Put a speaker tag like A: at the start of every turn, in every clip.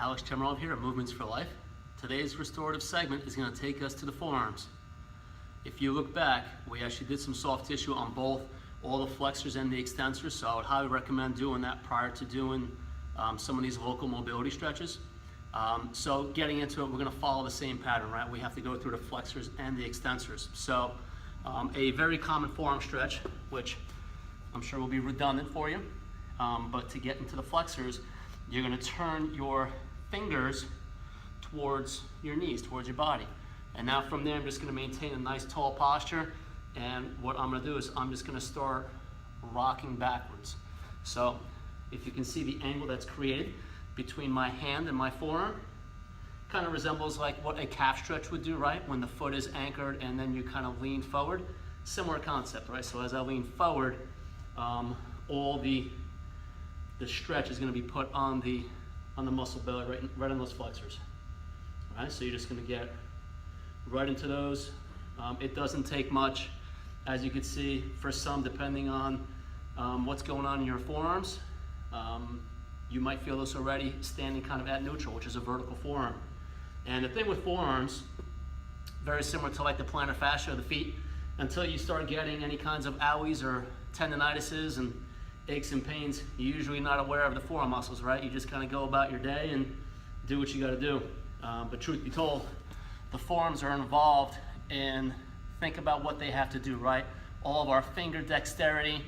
A: Alex Chemerov here at Movements for Life. Today's restorative segment is going to take us to the forearms. If you look back, we actually did some soft tissue on both all the flexors and the extensors, so I would highly recommend doing that prior to doing some of these local mobility stretches. So getting into it, we're going to follow the same pattern, right? We have to go through the flexors and the extensors. So a very common forearm stretch, which I'm sure will be redundant for you, but to get into the flexors, you're going to turn your fingers towards your knees, towards your body. And now from there, I'm just going to maintain a nice tall posture. And what I'm going to do is I'm just going to start rocking backwards. So if you can see the angle that's created between my hand and my forearm, kind of resembles like what a calf stretch would do, right? When the foot is anchored and then you kind of lean forward. Similar concept, right? So as I lean forward, all the stretch is going to be put on the muscle belly, right on those flexors. All right, so you're just going to get right into those. It doesn't take much, as you can see. For some, depending on what's going on in your forearms, you might feel this already standing kind of at neutral, which is a vertical forearm. And the thing with forearms, very similar to like the plantar fascia of the feet, until you start getting any kinds of owies or tendinitises and aches and pains, you're usually not aware of the forearm muscles, right? You just kind of go about your day and do what you got to do. But truth be told, the forearms are involved in, think about what they have to do, right? All of our finger dexterity,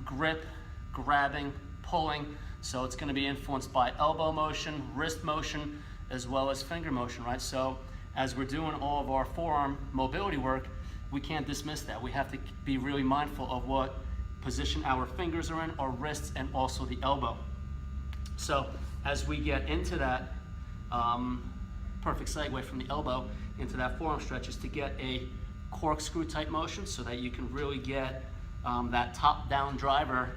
A: grip, grabbing, pulling. So it's going to be influenced by elbow motion, wrist motion, as well as finger motion, right? So as we're doing all of our forearm mobility work, we can't dismiss that. We have to be really mindful of what position our fingers are in, our wrists, and also the elbow. So as we get into that, perfect segue from the elbow into that forearm stretch is to get a corkscrew type motion so that you can really get that top down driver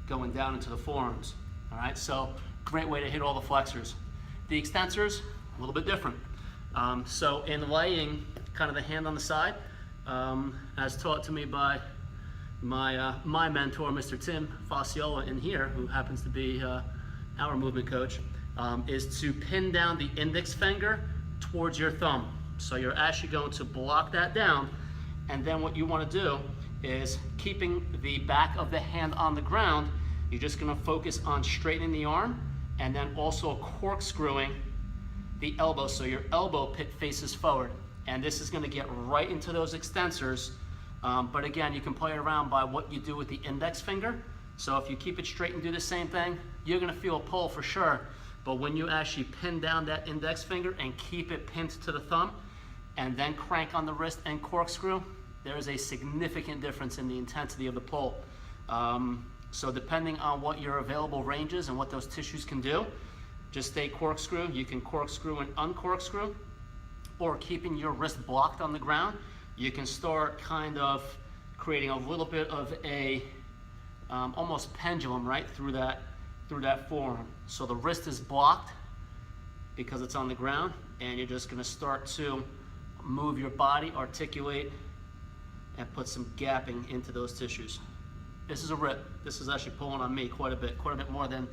A: going down into the forearms. All right, so great way to hit all the flexors. The extensors, a little bit different. So in laying kind of the hand on the side, as taught to me by my mentor, Mr. Tim Fasciola in here, who happens to be our movement coach, is to pin down the index finger towards your thumb. So you're actually going to block that down, and then what you want to do is, keeping the back of the hand on the ground, you're just going to focus on straightening the arm and then also corkscrewing the elbow so your elbow pit faces forward. And this is going to get right into those extensors. But again, you can play around by what you do with the index finger. So if you keep it straight and do the same thing, you're going to feel a pull for sure. But when you actually pin down that index finger and keep it pinned to the thumb, and then crank on the wrist and corkscrew, there is a significant difference in the intensity of the pull. So depending on what your available range is and what those tissues can do, just stay corkscrew. You can corkscrew and uncorkscrew, or keeping your wrist blocked on the ground, you can start kind of creating a little bit of a almost pendulum right through that forearm. So the wrist is blocked because it's on the ground, and you're just going to start to move your body, articulate, and put some gapping into those tissues. This is a rip. This is actually pulling on me quite a bit more than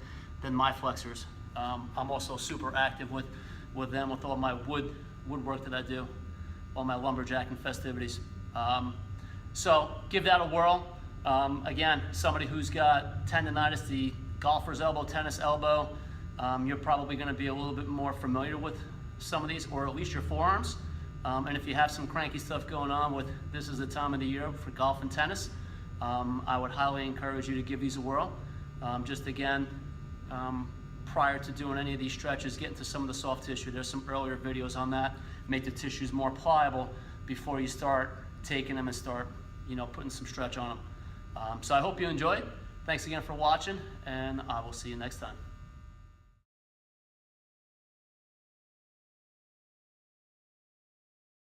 A: my flexors. I'm also super active with them, with all my woodwork that I do, all my lumberjacking festivities. So give that a whirl. Again, somebody who's got tendinitis, the golfer's elbow, tennis elbow, you're probably going to be a little bit more familiar with some of these, or at least your forearms. And if you have some cranky stuff going on with, this is the time of the year for golf and tennis, I would highly encourage you to give these a whirl. Just again, prior to doing any of these stretches, get into some of the soft tissue. There's some earlier videos on that. Make the tissues more pliable before you start taking them and start, putting some stretch on them. So I hope you enjoyed. Thanks again for watching, and I will see you next time.